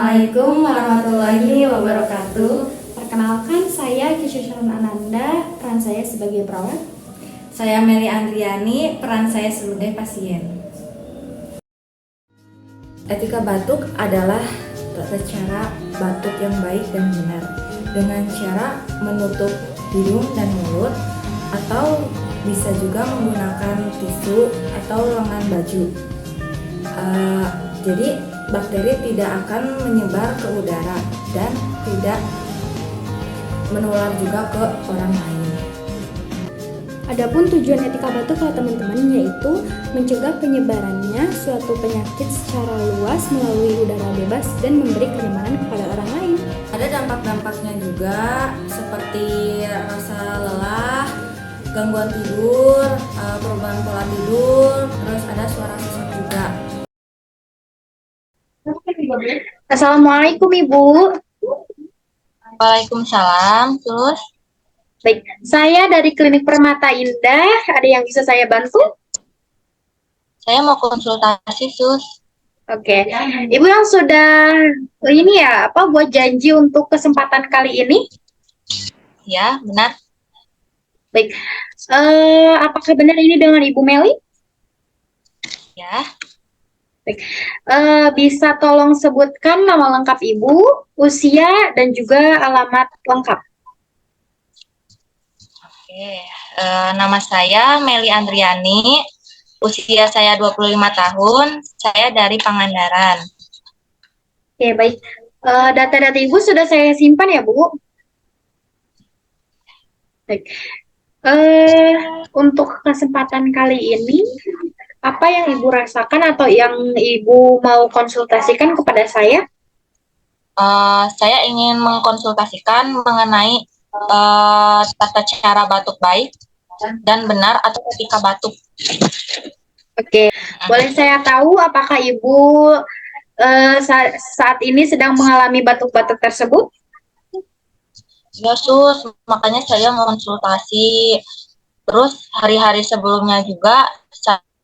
Assalamualaikum warahmatullahi wabarakatuh. Perkenalkan, saya Kisha Sharon Ananda, peran saya sebagai perawat. Saya Meli Andriani, peran saya sebagai pasien. Etika batuk adalah tata cara batuk yang baik dan benar dengan cara menutup hidung dan mulut, atau bisa juga menggunakan tisu atau lengan baju. Jadi bakteri tidak akan menyebar ke udara dan tidak menular juga ke orang lain. Adapun tujuan etika batuk kalau teman-teman yaitu mencegah penyebarannya suatu penyakit secara luas melalui udara bebas dan memberi kenyamanan kepada orang lain. Ada dampak-dampaknya juga seperti rasa lelah, gangguan tidur, perubahan pola tidur, terus ada suara sesak juga. Assalamualaikum Ibu. Waalaikumsalam. Terus Baik, saya dari Klinik Permata Indah. Ada yang bisa saya bantu? saya mau konsultasi, Sus. Oke, Ibu yang sudah buat janji untuk kesempatan kali ini? Ya, benar. Baik, apakah benar ini dengan Ibu Meli? Ya. Baik, bisa tolong sebutkan nama lengkap Ibu, usia, dan juga alamat lengkap. Oke. Nama saya Meli Andriani. Usia saya 25 tahun. Saya dari Pangandaran. Oke, baik. Data-data Ibu sudah saya simpan ya, Bu. Baik. Untuk kesempatan kali ini, apa yang Ibu rasakan atau yang Ibu mau konsultasikan kepada saya? Saya ingin mengkonsultasikan mengenai tata cara batuk baik dan benar atau etika batuk. Oke, boleh saya tahu apakah Ibu saat ini sedang mengalami batuk-batuk tersebut? Ya, Sus. Makanya saya mau konsultasi. Terus hari-hari sebelumnya juga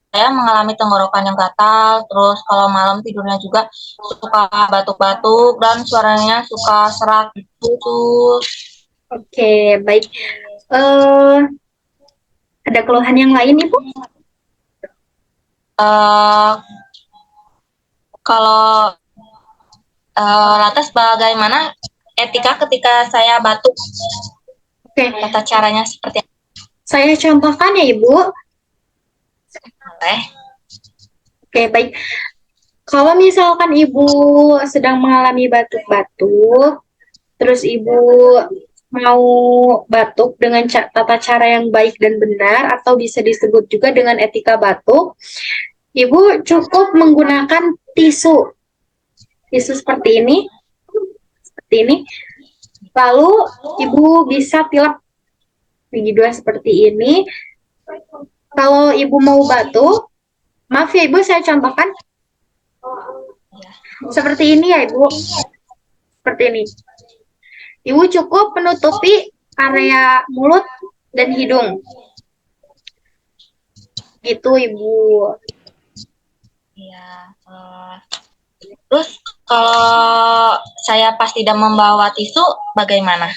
saya mengalami tenggorokan yang gatal. Terus kalau malam tidurnya juga suka batuk-batuk dan suaranya suka serak gitu, Sus. Oke, baik. Ada keluhan yang lain, Ibu? Kalau lantas bagaimana etika ketika saya batuk? Oke, Tata caranya seperti apa? saya contohkan ya, Ibu. Boleh. Oke, baik. Kalau misalkan Ibu sedang mengalami batuk-batuk, terus Ibu mau batuk dengan tata cara yang baik dan benar, atau bisa disebut juga dengan etika batuk, Ibu cukup menggunakan tisu. Tisu seperti ini. Lalu Ibu bisa tilap gigi dua seperti ini. Kalau Ibu mau batuk, maaf ya Ibu, saya contohkan. Seperti ini ya Ibu. Seperti ini. Ibu cukup menutupi area mulut dan hidung. Gitu Ibu. Iya. Terus kalau saya pas tidak membawa tisu, bagaimana?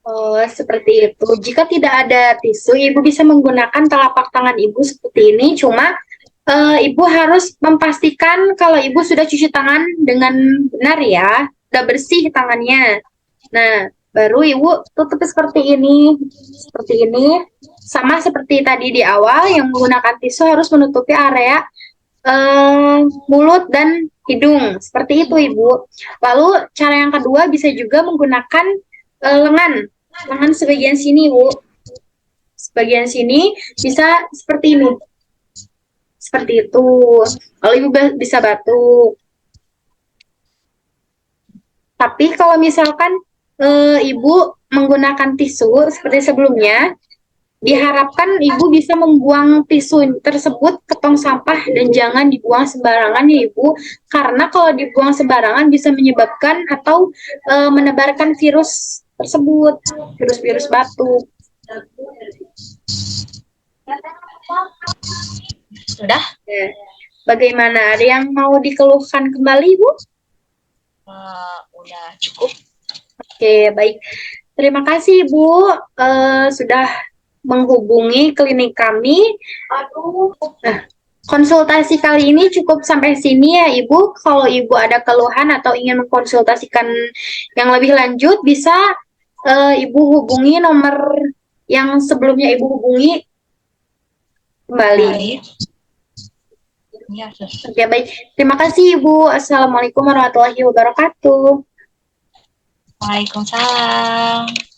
Oh, seperti itu. Jika tidak ada tisu, Ibu bisa menggunakan telapak tangan Ibu seperti ini. Cuma Ibu harus memastikan kalau Ibu sudah cuci tangan dengan benar ya, sudah bersih tangannya. Nah, baru Ibu tutup seperti ini. Seperti ini. Sama seperti tadi di awal, yang menggunakan tisu harus menutupi area mulut dan hidung. Seperti itu, Ibu. Lalu, cara yang kedua bisa juga menggunakan lengan sebagian sini, Bu. Sebagian sini bisa seperti ini. Seperti itu. Kalau Ibu bisa batuk. Tapi kalau misalkan Ibu menggunakan tisu seperti sebelumnya, diharapkan Ibu bisa membuang tisu tersebut ke tong sampah dan jangan dibuang sembarangan ya Ibu. Karena kalau dibuang sembarangan bisa menyebabkan atau menebarkan virus tersebut, virus-virus batuk. Sudah? Bagaimana? Ada yang mau dikeluhkan kembali, Bu? Udah cukup. Oke, baik. Terima kasih Ibu sudah menghubungi klinik kami. Nah, konsultasi kali ini cukup sampai sini ya Ibu. Kalau Ibu ada keluhan atau ingin mengkonsultasikan yang lebih lanjut, bisa Ibu hubungi nomor yang sebelumnya Ibu hubungi kembali. Baik. Ya, Sus. Oke, baik. Terima kasih Ibu. Assalamualaikum warahmatullahi wabarakatuh. Waalaikumsalam.